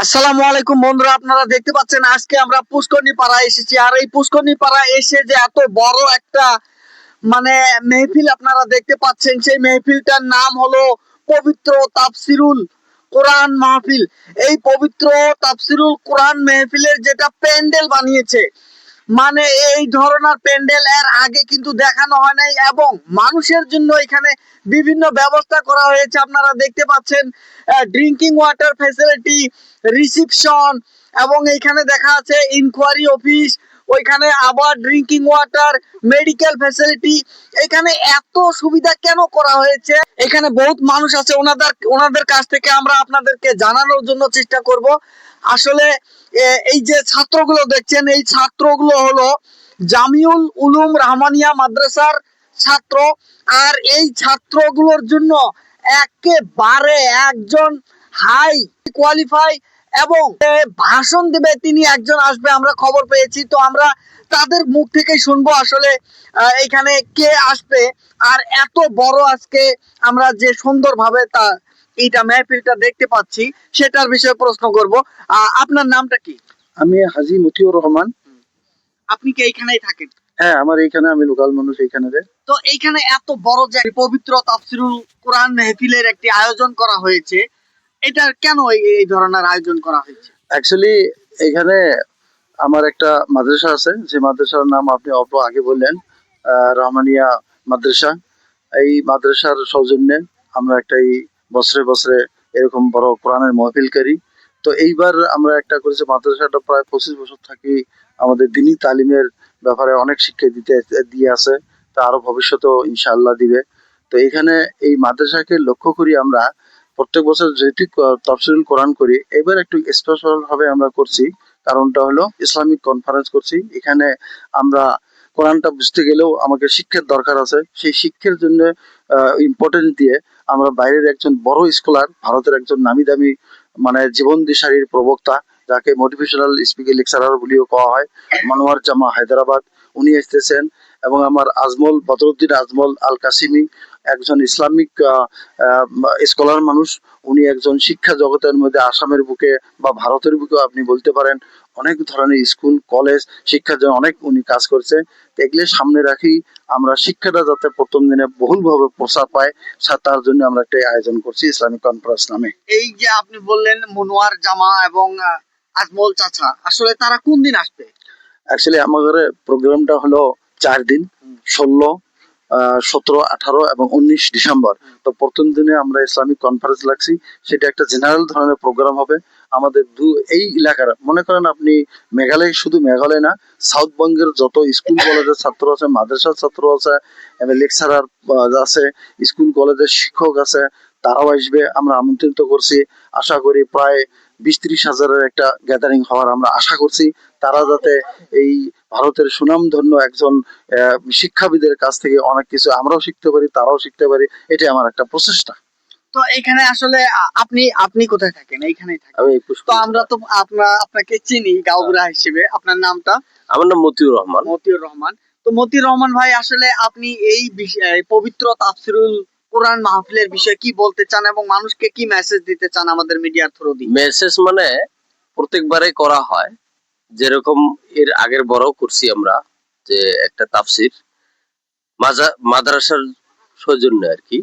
আসসালামু আলাইকুম বন্ধুরা, আপনারা দেখতে পাচ্ছেন আজকে আমরা পুষ্করণী পাড়া এসেছি। আর এই পুষ্করণী পাড়া এসে যে এত বড় একটা মানে মেহফিল আপনারা দেখতে পাচ্ছেন, সেই মেহফিলটার নাম হলো পবিত্র তাফসিরুল কোরআন মাহফিল। এই পবিত্র তাফসিরুল কোরআন মেহফিলের যেটা প্যান্ডেল বানিয়েছে, মানে এই ধরনের প্যান্ডেল এর আগে কিন্তু দেখানো হয় নাই, এবং মানুষের জন্য এখানে বিভিন্ন ব্যবস্থা করা হয়েছে। আপনারা দেখতে পাচ্ছেন ড্রিঙ্কিং ওয়াটার ফ্যাসিলিটি, রিসিপশন, এবং এখানে দেখা আছে ইনকোয়ারি অফিস, ওইখানে আবার ড্রিঙ্কিং ওয়াটার, মেডিকেল ফ্যাসিলিটি। এখানে এত সুবিধা কেন করা হয়েছে? এখানে বহুত মানুষ আছে, ওনাদের কাছ থেকে আমরা আপনাদেরকে জানানোর জন্য চেষ্টা করব। আসলে এই যে ছাত্রগুলো দেখছেন, এই ছাত্রগুলো হলো জামিউল উলুম রাহমানিয়া মাদ্রাসার ছাত্র। আর এই ছাত্রগুলোর জন্য একেবারে একজন হাই কোয়ালিফাই এবং ভাষণ দেবে তিনি একজন আসবে, আমরা খবর পেয়েছি। তো আমরা তাদের মুখ থেকেই শুনবো আসলে এখানে কে আসবে। আর এত বড় আজকে আমরা যে সুন্দরভাবে তা এইটা মেহফিলটা দেখতে পাচ্ছি, সেটার বিষয়ে প্রশ্ন করব। আপনার নামটা কি? আমি হাজী মতিউর রহমান। আপনি কি এইখানেই থাকেন? হ্যাঁ, আমার এইখানে, আমি লোকাল মানুষ এইখানে রে। তো এইখানে এত বড় যে পবিত্র তাফসিরুল কোরআন মেহফিলের একটি আয়োজন করা হয়েছে, এটা কেন এই ধরনের আয়োজন করা হয়েছে? অ্যাকচুয়ালি এখানে আমার একটা মাদ্রাসা আছে, যে মাদ্রাসার নাম আপনি অল্প আগে বললেন, রহমানিয়া মাদ্রাসা। এই মাদ্রাসার সৌজন্যে আমরা একটা এই বছরে বছরে এরকম বড় কোরআনের মাহফিল করি। তো এইবার আমরা একটা করেছি, মাদ্রাসাটা প্রায় 25 বছর থাকি আমাদের দিনী তালিমের ব্যাপারে অনেক শিক্ষা দিয়ে আছে। তা আরো ভবিষ্যতেও ইনশাআল্লাহ দিবে। তো এখানে এই মাদ্রাসাকে লক্ষ্য করি আমরা প্রত্যেক বছর যেহেতু তাফসিরুল কোরআন করি, এবার একটু স্পেশাল ভাবে আমরা করছি। কারণটা হলো ইসলামিক কনফারেন্স করছি। এখানে আমরা কোরআনটা বুঝতে গেলেও আমাকে শিক্ষার দরকার আছে, সেই শিক্ষার জন্য ইম্পর্টেন্স দিয়ে আমরা বাইরের একজন বড় স্কলার, ভারতের একজন নামি দামি মানে জীবন দিশারির প্রবক্তা, যাকে মোটিভেশনাল স্পিকিং লেকচারার বলেও কওয়া হয়, মনোয়ার জামা হায়দ্রাবাদ, উনি এসেছেন। এবং আমার আজমল বদরুদ্দিন আজমল আল কাসিমি, একজন ইসলামিক স্কলার মানুষ। উনি একজন শিক্ষা জগতের মধ্যে আসামের বুকে বা ভারতের বুকেও আপনি বলতে পারেন অনেক ধরনের স্কুল কলেজ শিক্ষার জন্য অনেক উনি কাজ করছে। এগুলো সামনে রাখি আমরা শিক্ষাটা যাতে প্রথম দিনে বহুলভাবে প্রসার পায়, তার জন্য আমরা একটা আয়োজন করছি ইসলামিক কনফারেন্স নামে। এই যে আপনি বললেন মনোয়ার জামা এবং আজমল চাচা, আসলে তারা কোন দিন আসবে? অ্যাকচুয়ালি আমাদের প্রোগ্রামটা হলো 4 দিন, 16, 17, 18 এবং 19 ডিসেম্বর। তো প্রথম দিনে আমরা ইসলামিক কনফারেন্স লাগছি, সেটা একটা জেনারেল ধরনের প্রোগ্রাম হবে। আমাদের এই এলাকার মনে করেন আপনি মেঘালয়, শুধু মেঘালয় না, সাউথ বঙ্গের যত স্কুল কলেজের ছাত্র আছে, মাদ্রাসার ছাত্র আছে, লেকচারার আছে, স্কুল কলেজের শিক্ষক আছে, তারাও আসবে, আমরা আমন্ত্রিত করছি। আশা করি প্রায় 20-30 হাজারের একটা গ্যাদারিং হওয়ার আমরা আশা করছি। তারা যাতে এই ভারতের সুনামধন্য একজন শিক্ষাবিদের কাছ থেকে অনেক কিছু আমরাও শিখতে পারি, তারাও শিখতে পারি, এটাই আমার একটা প্রচেষ্টা। তো এখানে আসলে আপনি আপনি কোথায় থাকেন? এইখানেই থাকেন? আমি তো আমরা তো আপনাকে চিনি গাওবুরা হিসেবে। আপনার নামটা? আমার নাম মতিউর রহমান। মতিউর রহমান। তো মতিউর রহমান ভাই, আসলে আপনি এই পবিত্র তাফসিরুল কোরআন মাহফিলের বিষয়ে কি বলতে চান এবং মানুষকে কি মেসেজ দিতে চান আমাদের মিডিয়ার থ্রু দিয়ে? মেসেজ মানে প্রত্যেকবারে করা হয়, যেরকম এর আগের বড় করছি আমরা, যে একটা তাফসির মাদ্রাসার সৌজন্য আর কি।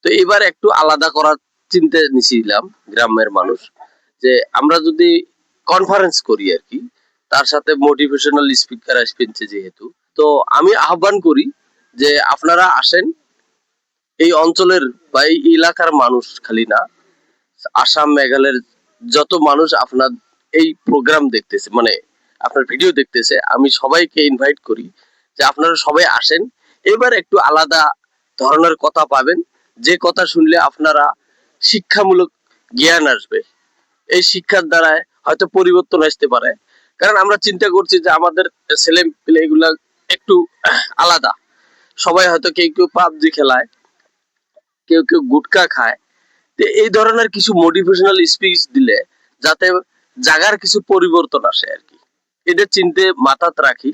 তো এবার একটু আলাদা করার চিন্তা নিয়েছিলাম গ্রামের মানুষ, যে আমরা যদি কনফারেন্স করি আর কি, তার সাথে মোটিভেশনাল স্পিকার আসবেন যেহেতু। তো আমি আহ্বান করি যে আপনারা আসেন, এই অঞ্চলের বা এই এলাকার মানুষ খালি না, আসাম মেঘালয়ের যত মানুষ আপনার এই প্রোগ্রাম দেখতেছে, মানে আপনার ভিডিও দেখতেছে, আমি সবাইকে ইনভাইট করি যে আপনারা সবাই আসেন। এবার একটু আলাদা ধরনের কথা পাবেন, যে কথা শুনলে আপনারা শিক্ষামূলক জ্ঞান আসবে। এই শিক্ষার দ্বারা হয়তো পরিবর্তন আসতে পারে। কারণ আমরা চিন্তা করছি যে আমাদের ছেলে পেলেগুলা একটু আলাদা। সবাই হয়তো কেউ কেউ পাবজি খেলায়, কেউ কেউ গুটকা খায়। এই ধরনের কিছু মোটিভেশনাল স্পিচ দিলে যাতে জায়গার কিছু পরিবর্তন আসে আর কি, এটা চিন্তে মাথাত রাখি।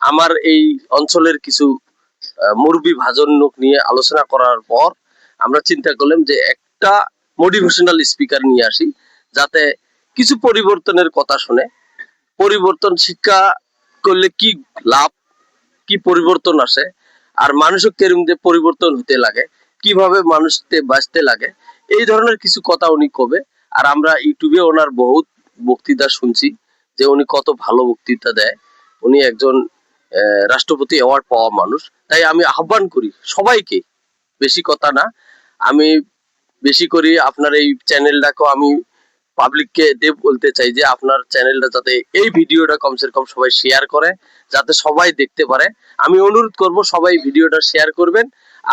আমার এই অঞ্চলের কিছু মুরব্বী ভাজন লোক নিয়ে আলোচনা করার পর আমরা চিন্তা করলাম যে একটা মোটিভেশনাল স্পিকার নিয়ে আসি, যাতে কিছু পরিবর্তনের কথা শুনে, পরিবর্তন শিক্ষা করলে কি লাভ, কি পরিবর্তন আসে, আর মানুষও কেরম যে পরিবর্তন হতে লাগে, কিভাবে মানুষকে বাঁচতে লাগে, এই ধরনের কিছু কথা উনি কবে। আর আমরা ইউটিউবে ওনার বহুত বক্তৃতা শুনছি যে উনি কত ভালো বক্তৃতা দেয়। উনি একজন রাষ্ট্রপতি অ্যাওয়ার্ড পাওয়া মানুষ। তাই আমি আহ্বান করি সবাইকে, বেশি কথা না, আমি বেশি করি আপনার এই চ্যানেলটাকেও আমি পাবলিককে বলতে চাই যে আপনার চ্যানেলটা যাতে এই ভিডিওটা কমসে কম সবাই শেয়ার করে, যাতে সবাই দেখতে পারে। আমি অনুরোধ করব সবাই ভিডিওটা শেয়ার করবেন,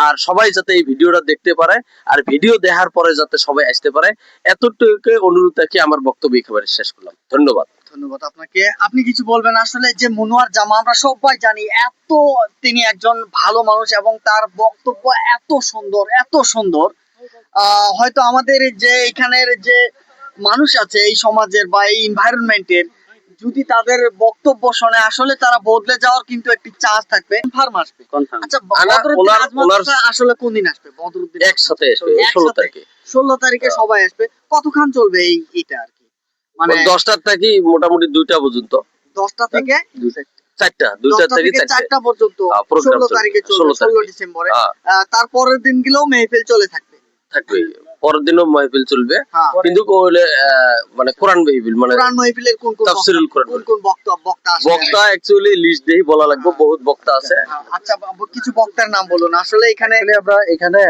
আর সবাই যাতে এই ভিডিওটা দেখতে পারে, আর ভিডিও দেখার পরে যাতে সবাই আসতে পারে, এতটুকু অনুরোধ রাখি আমার বক্তব্য একেবারে শেষ করলাম। ধন্যবাদ। ধন্যবাদ আপনাকে। আপনি কিছু বলবেন? আসলে যে মনোয়ার জামা, আমরা সবাই জানি এত তিনি একজন ভালো মানুষ এবং তার বক্তব্য এত সুন্দর, এত সুন্দর। হয়তো আমাদের যে এখানের যে মানুষ আছে এই সমাজের বা এই এনভায়রনমেন্টের, যদি তাদের বক্তব্য শোনে আসলে তারা বদলে যাওয়ার কিন্তু একটি চান্স থাকবে। কনফার্ম আসবে। আচ্ছা, বদরুদ্দিন আজমল চাচা আসলে কোন দিন আসবে? বদরুদ্দিন একসাথে 16 তারিখে। 16 তারিখে সবাই আসবে। কতক্ষণ চলবে এটা আর কি? মানে 10টার থেকে মোটামুটি 2টা পর্যন্ত। 10টা থেকে 4টা, 2টা থেকে 4টা পর্যন্ত প্রোগ্রাম 16 তারিখে চলবে, 16 ডিসেম্বরে। তারপরের দিনগুলোও মেহফিল চলে থাকবে। পরের দিনও মাহফিল চলবে, হ্যাঁ। কিন্তু মানে কোরআন মাহফিল, মানে কোরআন মাহফিলের কোন কোন তাফসীরুল কোরআন কোন কোন বক্তা আসবে? বক্তা অ্যাকচুয়ালি লিস্ট দেই বলা লাগবে, বহুত বক্তা আছে। আচ্ছা, কিছু বক্তার নাম বলুন। আসলে এখানে আমরা এখানে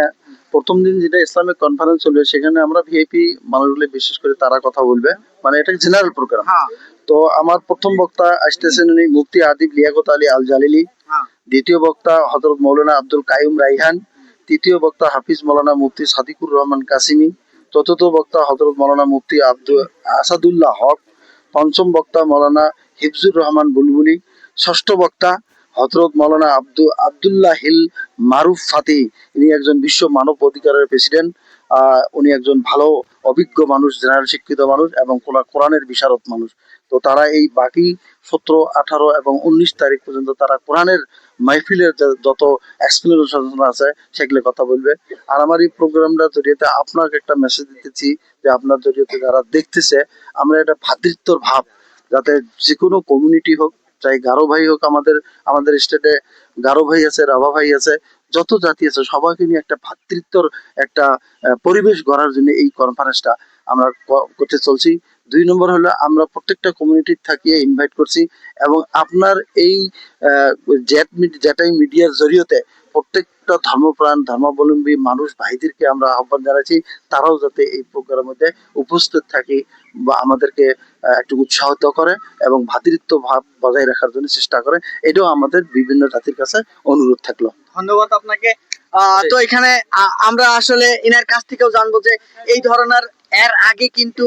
প্রথম দিন যেটা ইসলামিক কনফারেন্স চলবে, সেখানে আমরা ভিআইপি মানুষগুলো বিশেষ করে তারা কথা বলবে, মানে এটা জেনারেল প্রোগ্রাম। হ্যাঁ, তো আমার প্রথম বক্তা আসতেছেন উনি মুফতি আদিব লিয়াকত আলী আল জালিলি। হ্যাঁ, দ্বিতীয় বক্তা হযরত মাওলানা আব্দুল কাইয়ুম রাইহান। তৃতীয় বক্তা হাফিজ মাওলানা মুফতি সাদিকুর রহমান কাসিমি। চতুর্থ বক্তা হযরত মাওলানা মুফতি আসাদুল্লাহ হক। পঞ্চম বক্তা মাওলানা হিফজুর রহমান বুলবুলি। ষষ্ঠ বক্তা হযরত মাওলানা আব্দুল্লাহ হিল মারুফ ফাতি। ইনি একজন বিশ্ব মানব অধিকারের প্রেসিডেন্ট। উনি একজন ভালো অভিজ্ঞ মানুষ, জেনারেল শিক্ষিত মানুষ এবং কোরআনের বিশারদ মানুষ। তো তারা এই বাকি 17, 18 এবং 19 তারিখ পর্যন্ত তারা কোরআনের মাহফিলের যত এক্সপ্লেনেশন আছে সেগুলো কথা বলবে। আর আমার এই প্রোগ্রামটা জড়িয়ে আপনাকে একটা মেসেজ দিতেছি যে আপনার জড়িয়ে যারা দেখতেছে, আমরা একটা ভ্রাতৃত্বর ভাব, যাতে যে কোনো কমিউনিটি হোক, চাই গারো ভাই হোক, আমাদের স্টেটে গারো ভাই আছে, রাভা ভাই আছে, যত জাতি আছে সবাইকে নিয়ে একটা ভ্রাতৃত্বর একটা পরিবেশ গড়ার জন্য এই কনফারেন্সটা আমরা করতে চলছি। 2 নম্বর হলো আমরা প্রত্যেকটা কমিউনিটির থাকিয়ে ইনভাইট করছি, এবং আপনার এই যেটাই মিডিয়ার জরিয়তে প্রত্যেকটা ধর্মপ্রাণ ধর্মাবলম্বী মানুষ ভাইদেরকে আমরা আহ্বান জানাচ্ছি, তারাও যাতে এই প্রোগ্রামের মধ্যে উপস্থিত থাকে বা আমাদেরকে একটু উৎসাহিত করে এবং ভ্রাতৃত্ব ভাব বজায় রাখার জন্য চেষ্টা করে। এটাও আমাদের বিভিন্ন জাতির কাছে অনুরোধ থাকলো। ধন্যবাদ আপনাকে। তো এখানে আমরা আসলে ইনার কাছ থেকেও জানবো যে এই ধরনের এর আগে কিন্তু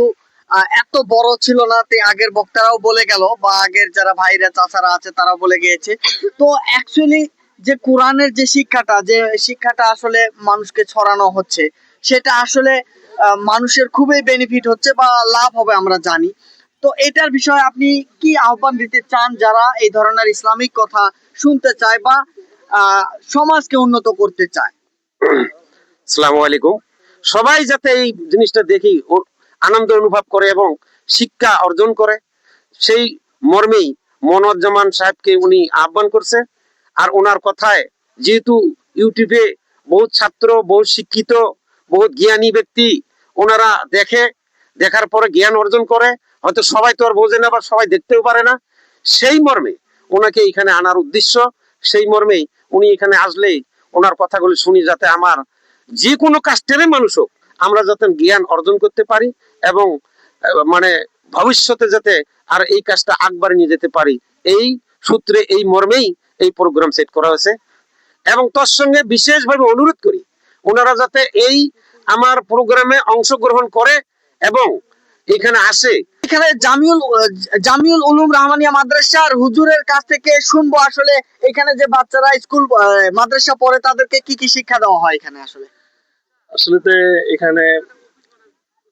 এত বড় ছিল না। আগের বক্তারাও বলে গেল বা আগের যারা ভাইরা চাচারা আছে তারাও বলে গিয়েছে। তো অ্যাকচুয়ালি যে কোরআনের যে শিক্ষাটা আসলে মানুষকে ছড়ানো হচ্ছে, সেটা আসলে মানুষের খুবই বেনিফিট হচ্ছে বা লাভ হবে আমরা জানি। তো এটার বিষয়ে আপনি কি আহ্বান দিতে চান যারা এই ধরনের ইসলামিক কথা শুনতে চায় বা সমাজকে উন্নত করতে চায়? আসসালামু আলাইকুম। সবাই যাতে এই জিনিসটা দেখি আনন্দ অনুভব করে এবং শিক্ষা অর্জন করে, সেই মর্মেই মনোয়ার জামান সাহেবকে উনি আহ্বান করছে। আর ওনার কথায় যেহেতু ইউটিউবে বহুত ছাত্র, বহুত শিক্ষিত, বহুত জ্ঞানী ব্যক্তি ওনারা দেখার পরে জ্ঞান অর্জন করে, হয়তো সবাই তো আর বোঝে না বা সবাই দেখতেও পারে না, সেই মর্মে ওনাকে এখানে আনার উদ্দেশ্য। সেই মর্মেই উনি এখানে আসলেই ওনার কথাগুলি শুনি, যাতে আমার যে কোনো কাস্টেরই মানুষ হোক আমরা যাতে জ্ঞান অর্জন করতে পারি এবং মানে ভবিষ্যতে যাতে আর এই কাজটা আগবাড়ি নিয়ে যেতে পারি, এই সূত্রে এই মর্মেই এই প্রোগ্রাম সেট করা হয়েছে। এবং তোর সঙ্গে বিশেষভাবে অনুরোধ করি ওনারা যাতে এই আমার প্রোগ্রামে অংশগ্রহণ করে এবং এখানে আসে। এখানে জামিউল উলুম রাহমানিয়া মাদ্রাসার হুজুরের কাছ থেকে শুনবো আসলে এখানে যে বাচ্চারা স্কুল মাদ্রাসা পড়ে তাদেরকে কি কি শিক্ষা দেওয়া হয় এখানে। আসলে এখানে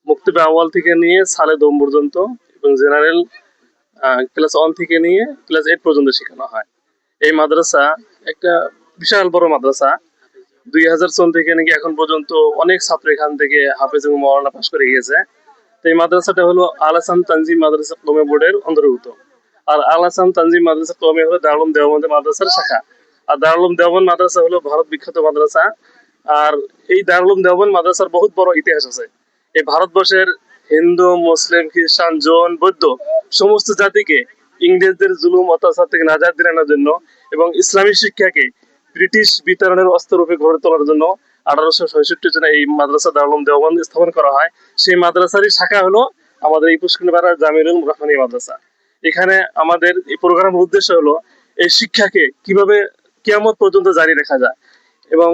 মুক্তবে আউয়াল থেকে নিয়ে সালে দম পর্যন্ত এবং জেনারেল ক্লাস 1 থেকে নিয়ে ক্লাস 8 পর্যন্ত শেখানো হয়। এই মাদ্রাসা একটা বিশাল বড় মাদ্রাসা। 2000 সন থেকে নাকি এখন পর্যন্ত অনেক ছাত্র এখান থেকে হাফেজ এবং মাওলানা পাশ করে গিয়েছে। তো এই মাদ্রাসাটা হলো আল আসাম তানজিম মাদ্রাসা কওমি বোর্ডের অন্তর্ভুক্ত। আর আল আসাম তানজিম মাদ্রাসা কওমি হলো দারুল উলুম দেওবন্দ মাদ্রাসার শাখা। আর দারুল উলুম দেওবন্দ মাদ্রাসা হলো ভারত বিখ্যাত মাদ্রাসা। আর এই দারুল উলুম দেওবন্দ মাদ্রাসার বহুত বড় ইতিহাস আছে। এই ভারতবর্ষের হিন্দু, মুসলিম, খ্রিস্টান, জৈন, বৌদ্ধ সমস্ত জাতিকে ইংরেজদের জুলুম অত্যাচার থেকে নাজাত দিলানোর জন্য এবং ইসলামী শিক্ষাকে ব্রিটিশ বিতরণের অস্ত্ররূপে গড়ে তোলার জন্য 1866 সনে এই মাদ্রাসা দারুল উলুম দেওবন্দ স্থাপন করা হয়। সেই মাদ্রাসারই শাখা হলো আমাদের এই পুষ্করণীপাড়া জামিউল রহমানিয়া মাদ্রাসা। এখানে আমাদের এই প্রোগ্রামের উদ্দেশ্য হলো এই শিক্ষাকে কিভাবে কিয়ামত পর্যন্ত জারি রাখা যায় এবং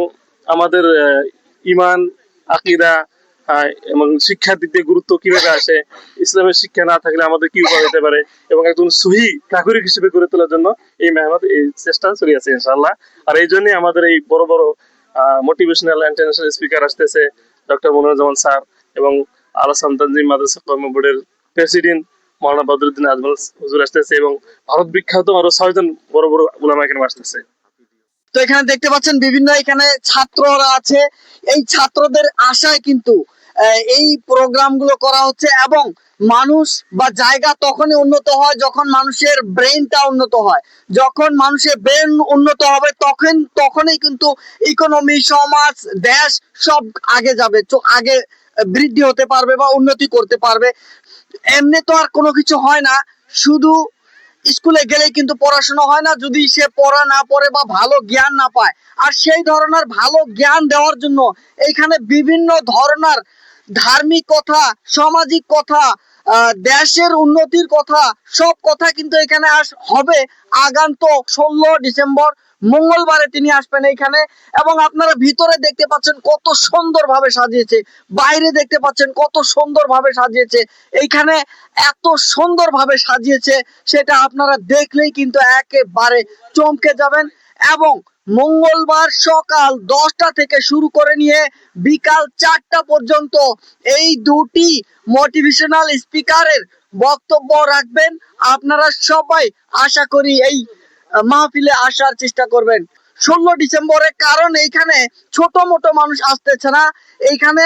আমাদের ইমান, আকীদা এবং শিক্ষার দিক দিয়ে গুরুত্ব কিভাবে আসে, ইসলামের শিক্ষা না থাকলে আমাদের কি উপায় হতে পারে এবং একজন সহি নাগরিক হিসেবে গড়ে তোলার জন্য এই মেহনত, এই চেষ্টা চলে আছে ইনশাআল্লাহ। আর এই জন্যই আমাদের এই বড় বড় মোটিভেশনাল ইন্টারন্যাশনাল স্পিকার আসতেছে, ডক্টর মনিরুজ্জামান স্যার এবং আল আসাম তানজিম মাদ্রাসা কওমি বোর্ডের প্রেসিডেন্ট মাওলানা বদরুদ্দিন আজমল হুজুর আসতেছে এবং ভারত বিখ্যাত আরো 6 জন বড় বড় উলামা এখানে আসতেছে। তো এখানে দেখতে পাচ্ছেন বিভিন্ন এখানে ছাত্ররা আছে। এই ছাত্রদের আশায় কিন্তু এই প্রোগ্রাম গুলো করা হচ্ছে এবং মানুষ বা জায়গা তখনই উন্নত হয় যখন মানুষের ব্রেনটা উন্নত হয়। যখন মানুষের ব্রেন উন্নত হবে তখনই কিন্তু ইকোনমি, সমাজ, দেশ সব আগে যাবে, আগে বৃদ্ধি হতে পারবে বা উন্নতি করতে পারবে। এমনি তো আর কোনো কিছু হয় না, শুধু স্কুলে গেলেই কিন্তু পড়াশোনা হয় না যদি সে পড়া না পড়ে বা ভালো জ্ঞান না পায়। আর সেই ধরনের ভালো জ্ঞান দেওয়ার জন্য এখানে বিভিন্ন ধরনের ধার্মিক কথা, সামাজিক কথা, দেশের উন্নতির কথা, সব কথা কিন্তু এখানে হবে। আগন্তুক 16 ডিসেম্বর মঙ্গলবারে তিনি আসবেন এইখানে এবং আপনারা ভিতরে দেখতে পাচ্ছেন কত সুন্দরভাবে সাজিয়েছে, বাইরে দেখতে পাচ্ছেন কত সুন্দরভাবে সাজিয়েছে। এইখানে এত সুন্দরভাবে সাজিয়েছে সেটা আপনারা দেখলেই কিন্তু একেবারে চমকে যাবেন। এবং মঙ্গলবার সকাল 10টা থেকে শুরু করে নিয়ে বিকাল 4টা পর্যন্ত এই দুটি মোটিভেশনাল স্পিকারের বক্তব্য রাখবেন। আপনারা সবাই আশা করি এই মাহফিলে আসার চেষ্টা করবেন 16 ডিসেম্বরে, কারণ এইখানে ছোট মোটো মানুষ আসতেছে না, এইখানে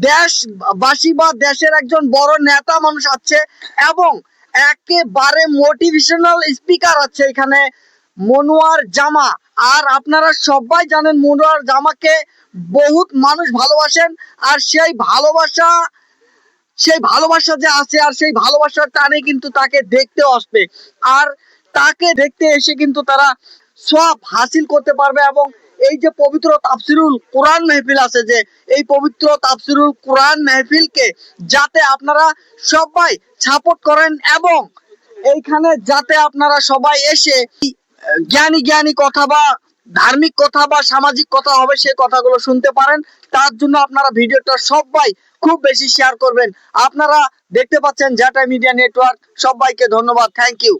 দেশবাসী বা দেশের একজন বড় নেতা মানুষ আছে এবং একেবারে মোটিভেশনাল স্পিকার আছে এখানে মনোয়ার জামা। আর আপনারা সবাই জানেন মনোয়ার জামাকে বহুত মানুষ ভালোবাসেন। আর সেই ভালোবাসা যে আছে আর সেই ভালোবাসার টানে কিন্তু তাকে দেখতে আসবে। আর তাকে দেখতে এসে কিন্তু তারা সব হাসিল করতে পারবে। এবং এই যে পবিত্র তাফসিরুল কোরআন মেহফিল আছে, যে এই পবিত্র তাফসিরুল কোরআন মেহফিলকে যাতে আপনারা সবাই সাপোর্ট করেন এবং এইখানে যাতে আপনারা সবাই এসে জ্ঞানী কথা বা ধার্মিক কথা বা সামাজিক কথা হবে সেই কথাগুলো শুনতে পারেন, তার জন্য আপনারা ভিডিওটা সবাই খুব বেশি শেয়ার করবেন। আপনারা দেখতে পাচ্ছেন জ্যাটাই মিডিয়া নেটওয়ার্ক। সবাইকে ধন্যবাদ, থ্যাংক ইউ।